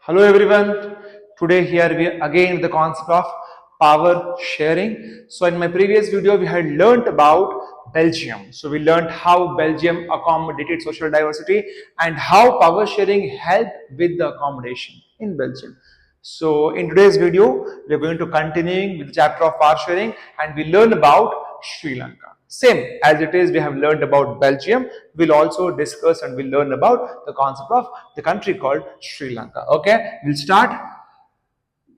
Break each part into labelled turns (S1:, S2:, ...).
S1: Hello everyone. Today here we again the concept of power sharing. So in my previous video we had learnt about Belgium. So we learnt how Belgium accommodated social diversity and how power sharing helped with the accommodation in Belgium. So in today's video we are going to continue with the chapter of power sharing and we learn about Sri Lanka. Same as it is, we have learned about Belgium. We'll also discuss and we'll learn about the concept of the country called Sri Lanka. Okay, we'll start.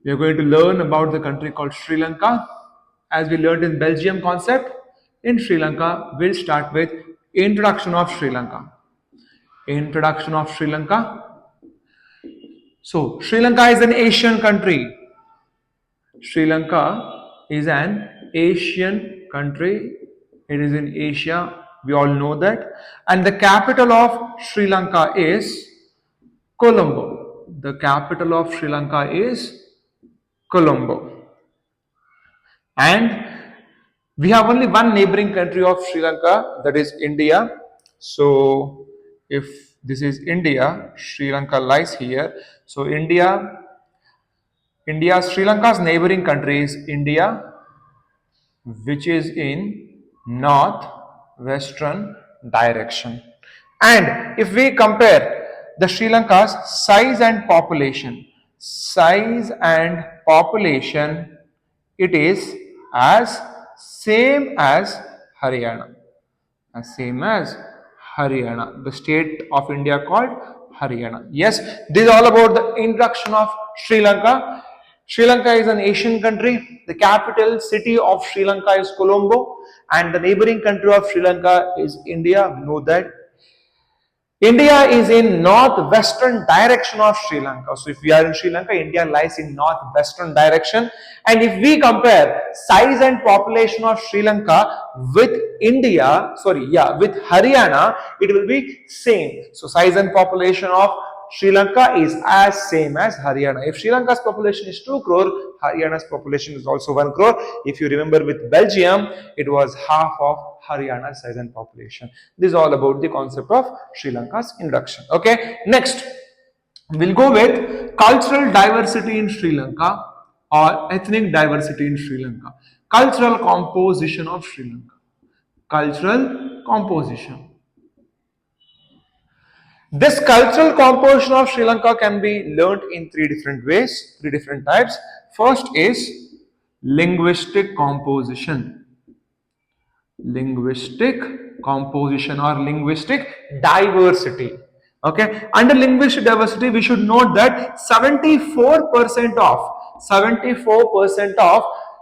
S1: We are going to learn about the country called Sri Lanka. As we learned in Belgium concept, in Sri Lanka, we'll start with introduction of Sri Lanka. Introduction of Sri Lanka. So, Sri Lanka is an Asian country. Sri Lanka is an Asian country. It is in Asia. We all know that. And the capital of Sri Lanka is Colombo. The capital of Sri Lanka is Colombo. And we have only one neighboring country of Sri Lanka, that is India. So if this is India, Sri Lanka lies here. So Sri Lanka's neighboring country is India, which is in north-western direction. And if we compare the Sri Lanka's size and population, it is as same as Haryana. Same as Haryana, the state of India called Haryana. Yes, this is all about the introduction of Sri Lanka. Sri Lanka is an Asian country. The capital city of Sri Lanka is Colombo, and the neighboring country of Sri Lanka is India. We know that. India is in northwestern direction of Sri Lanka. So if we are in Sri Lanka, India lies in northwestern direction. And if we compare size and population of Sri Lanka with with Haryana, it will be same. So size and population of Sri Lanka is as same as Haryana. If Sri Lanka's population is 2 crore, Haryana's population is also 1 crore. If you remember with Belgium, it was half of Haryana's size and population. This is all about the concept of Sri Lanka's introduction. Okay, next we'll go with cultural diversity in Sri Lanka or ethnic diversity in Sri Lanka. Cultural composition of Sri Lanka. Cultural composition. This cultural composition of Sri Lanka can be learnt in 3 different ways, 3 different types. First is linguistic composition. Linguistic composition or linguistic diversity. Okay, under linguistic diversity, we should note that 74% of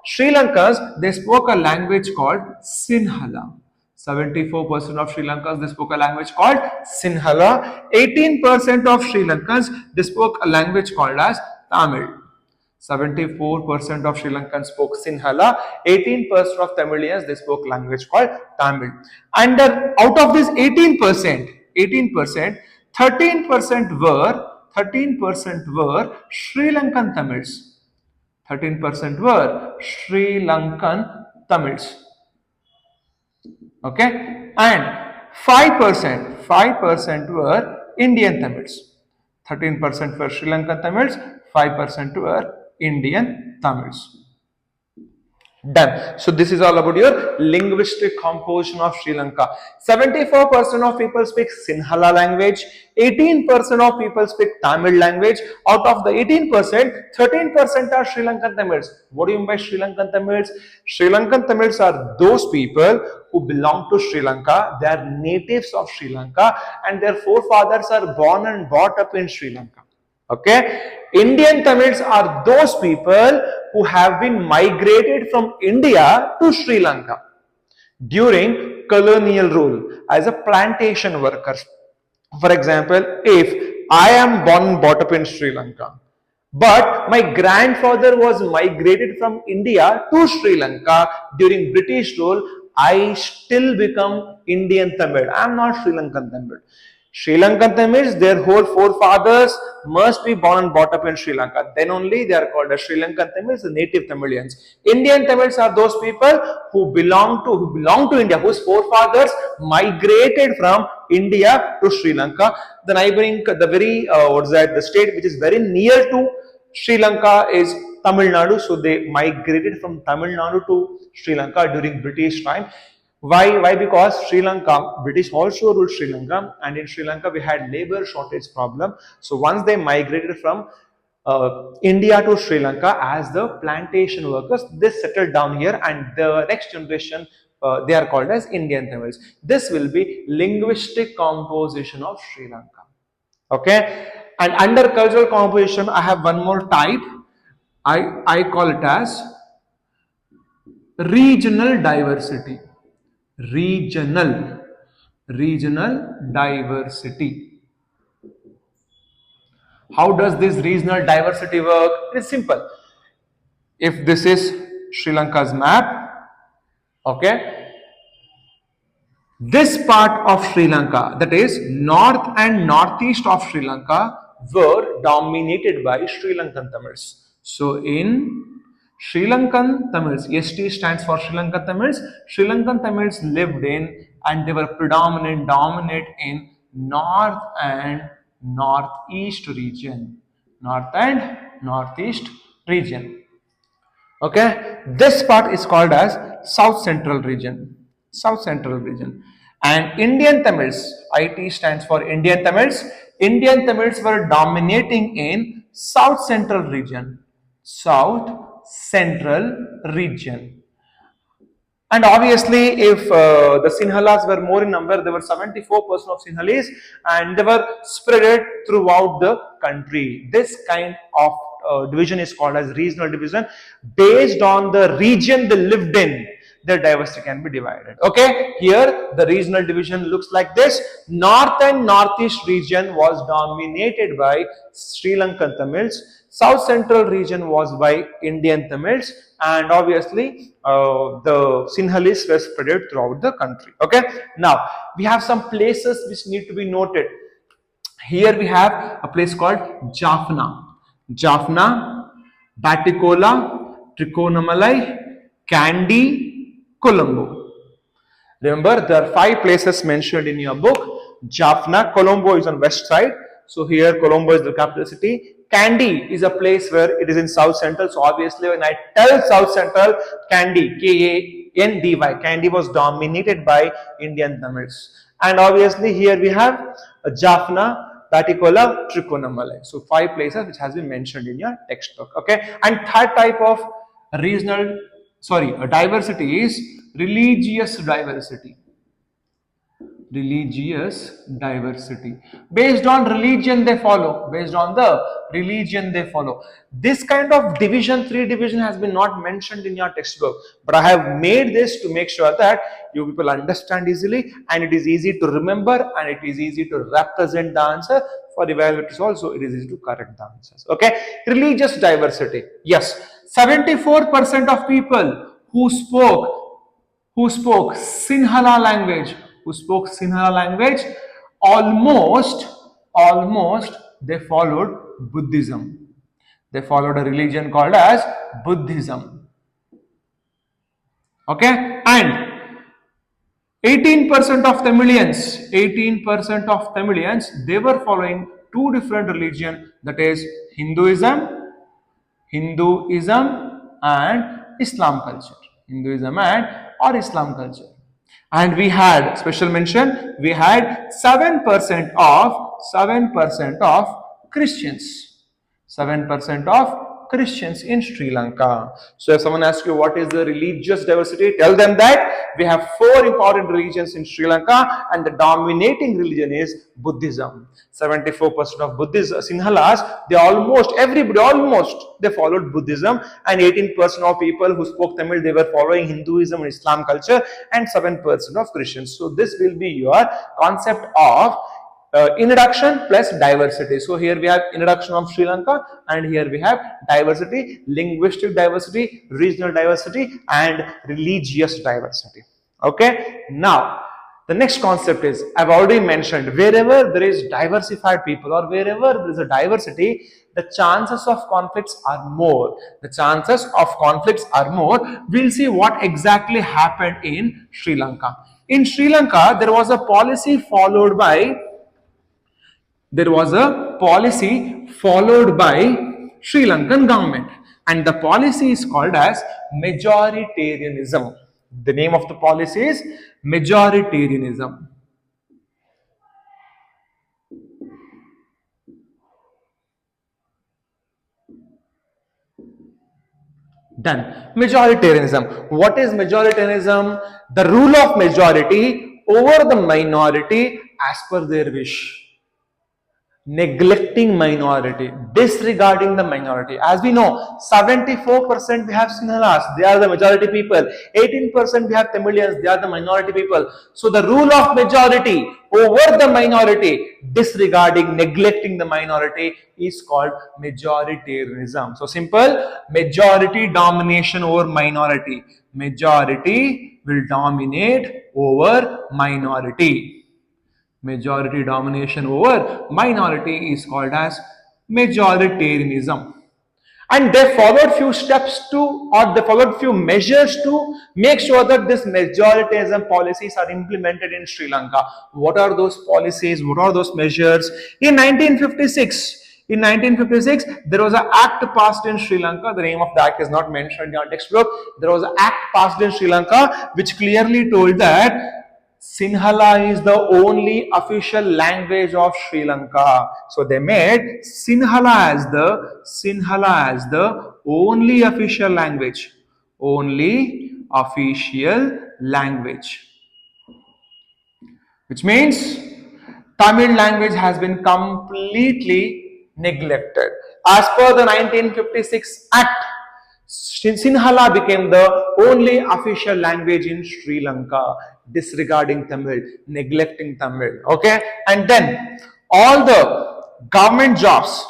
S1: Sri Lankans, they spoke a language called Sinhala. 74% of Sri Lankans, they spoke a language called Sinhala. 18% of Sri Lankans, they spoke a language called as Tamil. 74% of Sri Lankans spoke Sinhala. 18% of Tamilians, they spoke language called Tamil. And out of this 18%, 13% were Sri Lankan Tamils. 13% were Sri Lankan Tamils. Okay, and 5% were Indian Tamils. 13% were Sri Lankan Tamils, 5% were Indian Tamils. Done. So this is all about your linguistic composition of Sri Lanka. 74% of people speak Sinhala language, 18% of people speak Tamil language. Out of the 18%, 13% are Sri Lankan Tamils. What do you mean by Sri Lankan Tamils? Sri Lankan Tamils are those people who belong to Sri Lanka. They are natives of Sri Lanka and their forefathers are born and brought up in Sri Lanka. Okay, Indian Tamils are those people who have been migrated from India to Sri Lanka during colonial rule as a plantation worker. For example, if I am born and brought up in Sri Lanka, but my grandfather was migrated from India to Sri Lanka during British rule, I still become Indian Tamil. I am not Sri Lankan Tamil. Sri Lankan Tamils, their whole forefathers must be born and brought up in Sri Lanka. Then only they are called as Sri Lankan Tamils, the native Tamilians. Indian Tamils are those people who belong to India, whose forefathers migrated from India to Sri Lanka. The neighboring, the state which is very near to Sri Lanka is Tamil Nadu. So they migrated from Tamil Nadu to Sri Lanka during British time. Why? Because Sri Lanka, British also ruled Sri Lanka, and in Sri Lanka we had labor shortage problem. So once they migrated from India to Sri Lanka as the plantation workers, they settled down here, and the next generation they are called as Indian Tamils. This will be linguistic composition of Sri Lanka. Okay, and under cultural composition, I have one more type. I call it as regional diversity. Regional diversity. How does this regional diversity work? It is simple. If this is Sri Lanka's map, okay, this part of Sri Lanka, that is north and northeast of Sri Lanka, were dominated by Sri Lankan Tamils. So in Sri Lankan Tamils, ST stands for Sri Lankan Tamils. Sri Lankan Tamils lived in, and they were dominant in north and northeast region. North and northeast region. Okay, this part is called as South Central region. South Central region. And Indian Tamils, IT stands for Indian Tamils. Indian Tamils were dominating in South Central region. South Central region. And obviously, if the Sinhalas were more in number, there were 74% of Sinhalese, and they were spread throughout the country. This kind of division is called as regional division. Based on the region they lived in, their diversity can be divided. Okay, here the regional division looks like this. North and northeast region was dominated by Sri Lankan Tamils. South Central region was by Indian Tamils, and obviously the Sinhalese were spread throughout the country. Okay, now we have some places which need to be noted. Here we have a place called Jaffna, Batticaloa, Triconamalai, Kandy, Colombo. Remember, there are 5 places mentioned in your book. Jaffna, Colombo is on west side. So here Colombo is the capital city. Kandy is a place where it is in South Central. So obviously when I tell South Central, Kandy, Kandy, Kandy was dominated by Indian Tamils. And obviously here we have Jaffna, Batticaloa, Triconamalai. So 5 places which has been mentioned in your textbook. Okay. And third type of diversity is religious diversity. Religious diversity. Based on religion they follow. Based on the religion they follow. This kind of division, 3 division has been not mentioned in your textbook. But I have made this to make sure that you people understand easily, and it is easy to remember, and it is easy to represent the answer. For evaluators also, it is easy to correct the answers. Okay. Religious diversity. Yes. 74% of people who spoke Sinhala language, almost they followed Buddhism. They followed a religion called as Buddhism. Okay, and 18% of Tamilians, they were following 2 different religions, that is Hinduism and Islam culture. Hinduism or Islam culture. And we had special mention, we had 7% of Christians. 7% of Christians in Sri Lanka. So if someone asks you what is the religious diversity, tell them that we have 4 important religions in Sri Lanka, and the dominating religion is Buddhism. 74% of Sinhalas, they they followed Buddhism, and 18% of people who spoke Tamil, they were following Hinduism and Islam culture, and 7% of Christians. So this will be your concept of introduction plus diversity. So here we have introduction of Sri Lanka, and here we have diversity, linguistic diversity, regional diversity, and religious diversity. Okay, now The next concept is, I've already mentioned, wherever there is diversified people or wherever there is a diversity, the chances of conflicts are more. The chances of conflicts are more. We'll see what exactly happened in Sri Lanka. In Sri Lanka, there was a policy followed by Sri Lankan government, and the policy is called as majoritarianism. The name of the policy is majoritarianism. Done. Majoritarianism. What is majoritarianism? The rule of majority over the minority as per their wish. Neglecting minority, disregarding the minority. As we know, 74% we have Sinhalas, they are the majority people. 18% we have Tamilians, they are the minority people. So the rule of majority over the minority, disregarding, neglecting the minority is called majoritarianism. So simple, majority domination over minority. Majority will dominate over minority. Majority domination over minority is called as majoritarianism. And they followed few steps to, or they followed few measures to make sure that this majoritarianism policies are implemented in Sri Lanka. What are those policies? What are those measures? In 1956, there was an act passed in Sri Lanka. The name of the act is not mentioned in our textbook. There was an act passed in Sri Lanka which clearly told that Sinhala is the only official language of Sri Lanka. So they made Sinhala as the only official language. Only official language. Which means Tamil language has been completely neglected. As per the 1956 Act, Sinhala became the only official language in Sri Lanka, disregarding Tamil, neglecting Tamil. Okay, and then all the government jobs,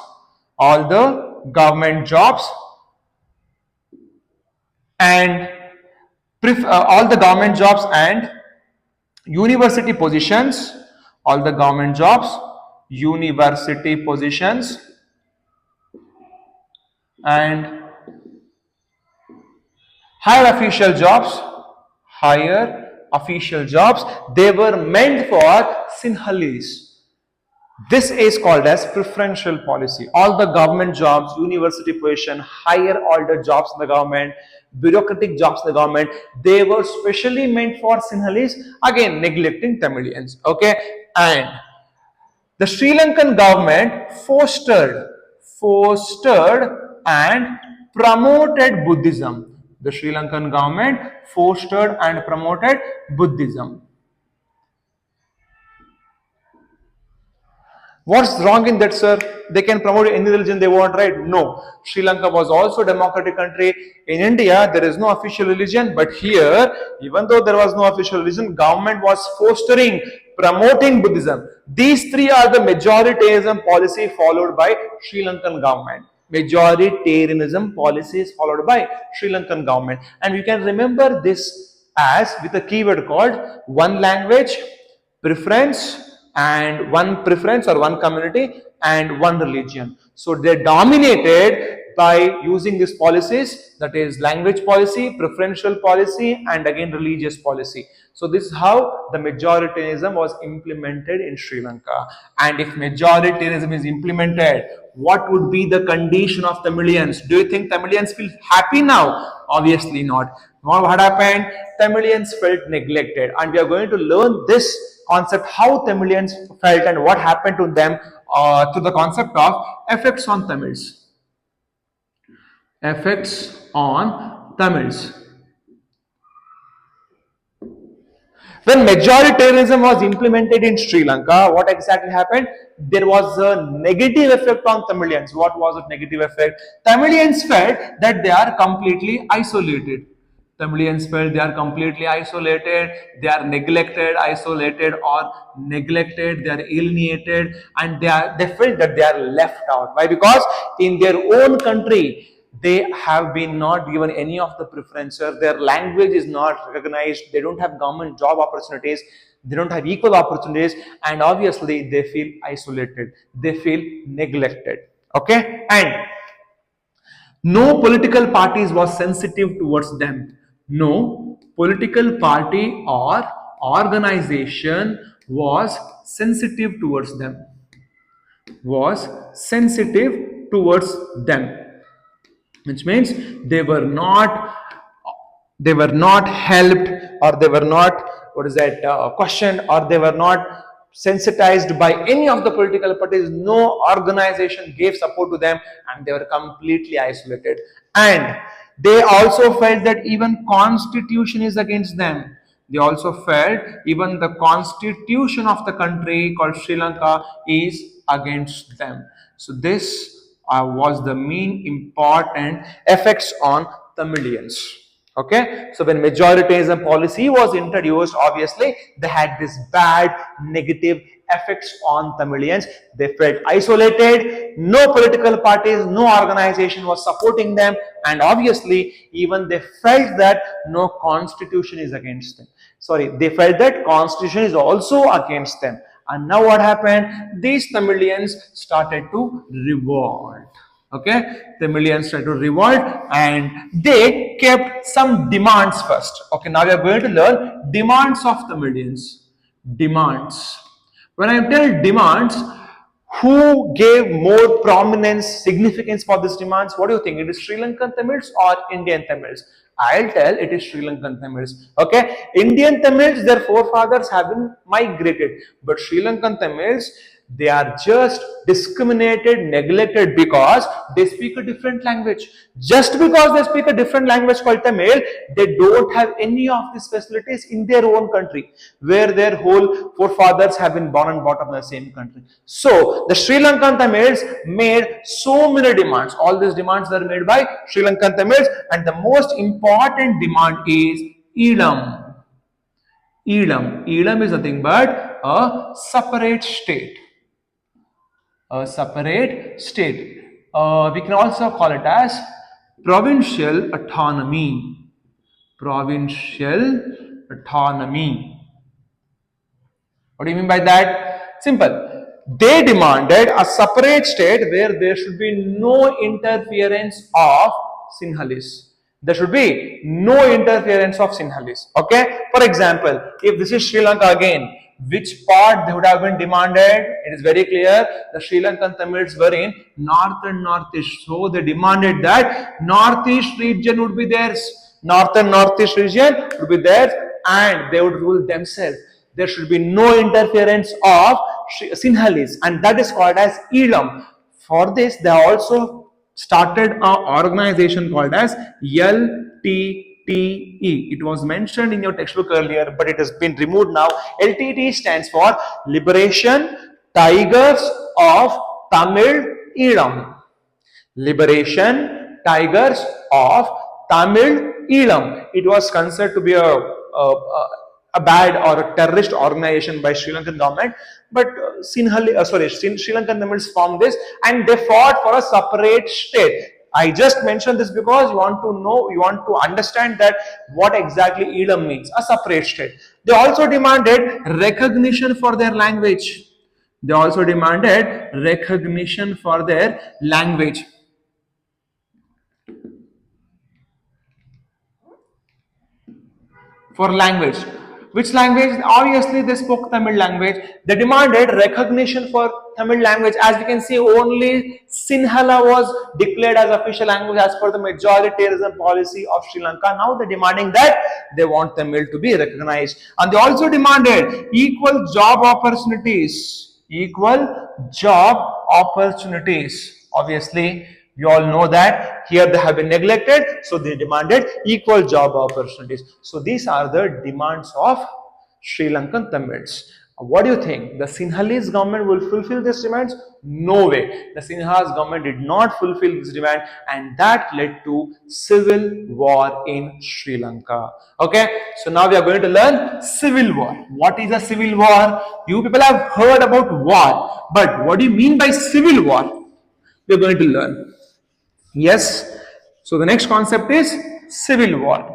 S1: and all the government jobs and university positions, and higher official jobs, they were meant for Sinhalese. This is called as preferential policy. All the government jobs, university position, higher order jobs in the government, bureaucratic jobs in the government, they were specially meant for Sinhalese, again neglecting Tamilians. Okay, and the Sri Lankan government fostered and promoted Buddhism. The Sri Lankan government fostered and promoted Buddhism. What's wrong in that, sir? They can promote any religion they want, right? No. Sri Lanka was also a democratic country. In India, there is no official religion, but here, even though there was no official religion, government was fostering, promoting Buddhism. These three are the majoritarianism policy followed by Sri Lankan government. Majoritarianism policy is followed by Sri Lankan government. And you can remember this as with a keyword called one language, preference, and one preference or one community and one religion. So they dominated by using these policies, that is language policy, preferential policy, and again religious policy. So this is how the majoritarianism was implemented in Sri Lanka. And if majoritarianism is implemented, what would be the condition of Tamilians? Do you think Tamilians feel happy now? Obviously not. What happened? Tamilians felt neglected, and we are going to learn this concept, how Tamilians felt and what happened to them through the concept of effects on Tamils. Effects on Tamils. When majoritarianism was implemented in Sri Lanka, what exactly happened? There was a negative effect on Tamilians. What was that negative effect? Tamilians felt that they are completely isolated. Tamilians felt they are completely isolated, they are neglected, isolated or neglected, they are alienated, and they felt that they are left out. Why? Because in their own country, they have been not given any of the preferences, their language is not recognized, they don't have government job opportunities, They don't have equal opportunities, and obviously they feel isolated, they feel neglected. Okay, and no political parties was sensitive towards them. No political party or organization was sensitive towards them. Was sensitive towards them, which means they were not helped, or they were not, what is that, questioned, or they were not sensitized by any of the political parties. No organization gave support to them, and they were completely isolated. And they also felt that even constitution is against them. They also felt even the constitution of the country called Sri Lanka is against them. So this was the main important effects on Tamilians. Okay, so when majoritarianism policy was introduced, obviously they had this bad negative effects on Tamilians. They felt isolated, no political parties, no organization was supporting them, and obviously even they felt that no constitution is against them. Sorry, they felt that constitution is also against them. And now what happened? These Tamilians started to revolt. Okay, Tamilians started to revolt, and they kept some demands first. Okay, now we are going to learn demands of Tamilians. Demands. When I tell demands, who gave more prominence, significance for these demands? What do you think? It is Sri Lankan Tamils or Indian Tamils? I'll tell it is Sri Lankan Tamils. Okay, Indian Tamils, their forefathers have been migrated, but Sri Lankan Tamils, they are just discriminated, neglected because they speak a different language. Just because they speak a different language called Tamil, they don't have any of these facilities in their own country, where their whole forefathers have been born and brought up in the same country. So the Sri Lankan Tamils made so many demands. All these demands are made by Sri Lankan Tamils, and the most important demand is Elam. Elam. Elam is nothing but a separate state. A separate state. We can also call it as provincial autonomy. Provincial autonomy. What do you mean by that? Simple. They demanded a separate state where there should be no interference of Sinhalese. There should be no interference of Sinhalese. Okay? For example, if this is Sri Lanka again, which part they would have been demanded? It is very clear. The Sri Lankan Tamils were in north and northeast. So they demanded that northeast region would be theirs. North and northeast region would be theirs, and they would rule themselves. There should be no interference of Sinhalese, and that is called as Elam. For this, they also started an organization called as LTTE. It was mentioned in your textbook earlier, but it has been removed now. LTTE stands for Liberation Tigers of Tamil Elam. Liberation Tigers of Tamil Elam. It was considered to be a bad or a terrorist organization by Sri Lankan government, but Sri Lankan Tamils formed this, and they fought for a separate state. I just mentioned this because you want to know, you want to understand that what exactly Elam means, a separate state. They also demanded recognition for their language. They also demanded recognition for their language. For language. Which language? Obviously, they spoke Tamil language. They demanded recognition for Tamil language. As we can see, only Sinhala was declared as official language as per the majoritarianism policy of Sri Lanka. Now they're demanding that they want Tamil to be recognized. And they also demanded equal job opportunities. Equal job opportunities. Obviously, you all know that here they have been neglected, so they demanded equal job opportunities. So these are the demands of Sri Lankan Tamils. What do you think? The Sinhalese government will fulfill these demands? No way. The Sinhalese government did not fulfill this demand, and that led to civil war in Sri Lanka. Okay, so now we are going to learn civil war. What is a civil war? You people have heard about war, but what do you mean by civil war? We are going to learn. Yes, so the next concept is civil war.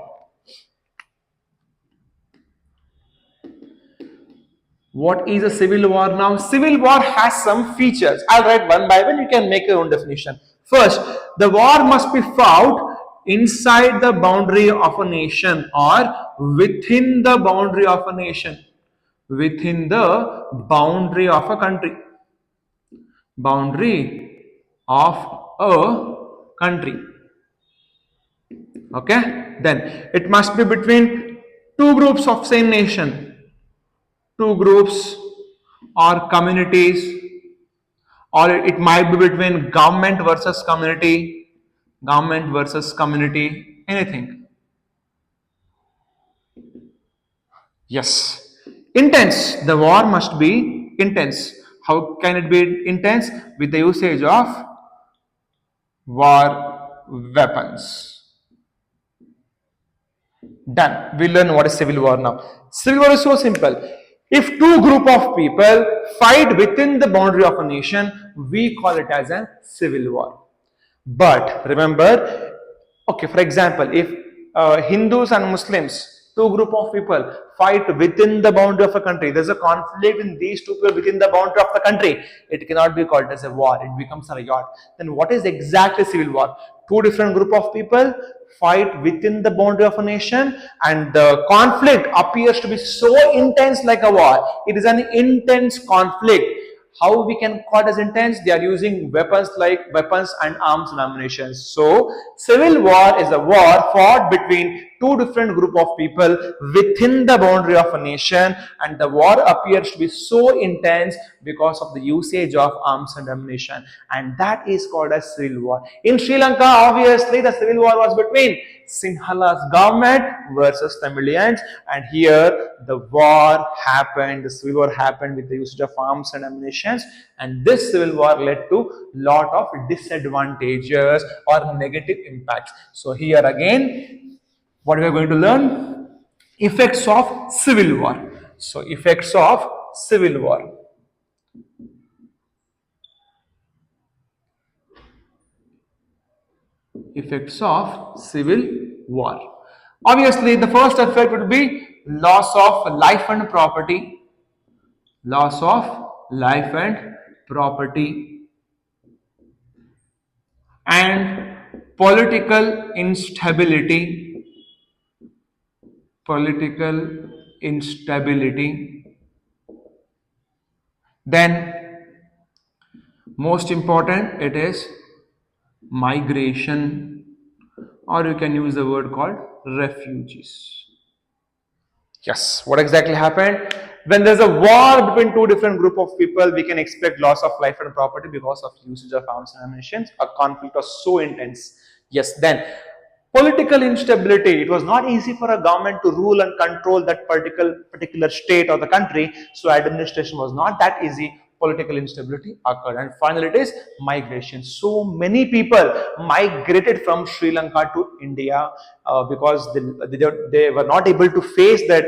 S1: What is a civil war now? Civil war has some features. I'll write one by one. You can make your own definition. First, the war must be fought inside the boundary of a nation or within the boundary of a nation. Within the boundary of a country. Boundary of a country. Okay? Then it must be between two groups of same nation. Two groups or communities, or it might be between government versus community, anything. Yes. Intense. The war must be intense. How can it be intense? With the usage of war weapons. Done. We learn what is civil war now. Civil war is so simple. If two group of people fight within the boundary of a nation, we call it as a civil war. But remember, okay, for example, if Hindus and Muslims, two group of people fight within the boundary of a country, there's a conflict in these two people within the boundary of the country, it cannot be called as a war, it becomes a riot. Then what is exactly civil war? Two different group of people fight within the boundary of a nation and the conflict appears to be so intense like a war. It is an intense conflict. How we can call it as intense? They are using weapons like weapons and arms and ammunition. So civil war is a war fought between two different group of people within the boundary of a nation, and the war appears to be so intense because of the usage of arms and ammunition, and that is called as civil war. In Sri Lanka, obviously the civil war was between Sinhala's government versus Tamilians, and here the war happened, the civil war happened with the usage of arms and ammunition, and this civil war led to lot of disadvantages or negative impacts. So here again, what we are going to learn? Effects of civil war. So effects of civil war. Effects of civil war. Obviously, the first effect would be loss of life and property. Loss of life and property. And political instability. Political instability. Then, most important, it is migration, or you can use the word called refugees. Yes, what exactly happened? When there's a war between two different group of people, we can expect loss of life and property because of usage of arms and ammunition. A conflict was so intense. Yes, then political instability. It was not easy for a government to rule and control that particular state or the country. So administration was not that easy. Political instability occurred, and finally it is migration. So many people migrated from Sri Lanka to India because they were not able to face that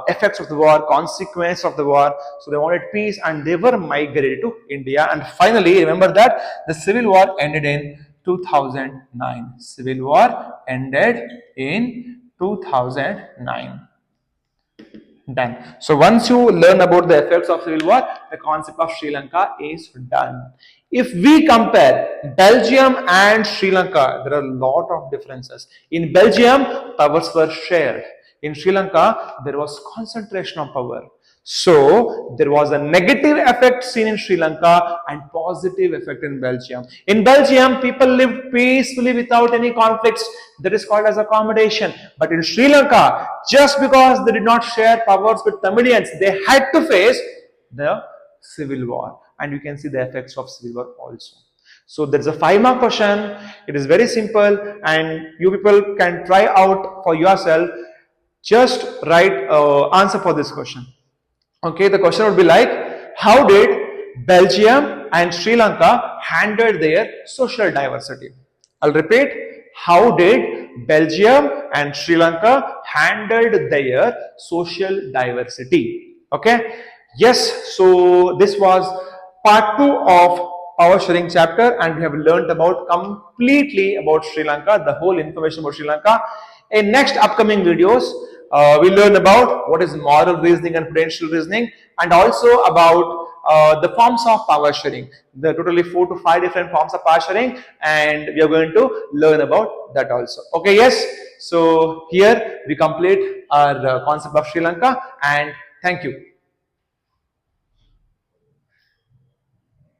S1: effects of the war, consequence of the war. So they wanted peace, and they were migrated to India. And finally, remember that the civil war ended in 2009. Civil war ended in 2009. Done. So once you learn about the effects of civil war, the concept of Sri Lanka is done. If we compare Belgium and Sri Lanka, there are a lot of differences. In Belgium, powers were shared. In Sri Lanka, there was concentration of power. So there was a negative effect seen in Sri Lanka and positive effect in Belgium. In Belgium, people lived peacefully without any conflicts. That is called as accommodation. But in Sri Lanka, just because they did not share powers with Tamilians, they had to face the civil war. And you can see the effects of civil war also. So there's a 5-mark question. It is very simple, and you people can try out for yourself. Just write answer for this question. Okay, the question would be like, how did Belgium and Sri Lanka handle their social diversity? I'll repeat, how did Belgium and Sri Lanka handled their social diversity? Okay, yes, so this was part 2 of our sharing chapter, and we have learned about completely about Sri Lanka, the whole information about Sri Lanka. In next upcoming videos, we learn about what is moral reasoning and prudential reasoning, and also about the forms of power sharing. There are totally 4 to 5 different forms of power sharing, and we are going to learn about that also. Okay, yes. So here we complete our concept of Sri Lanka, and thank you.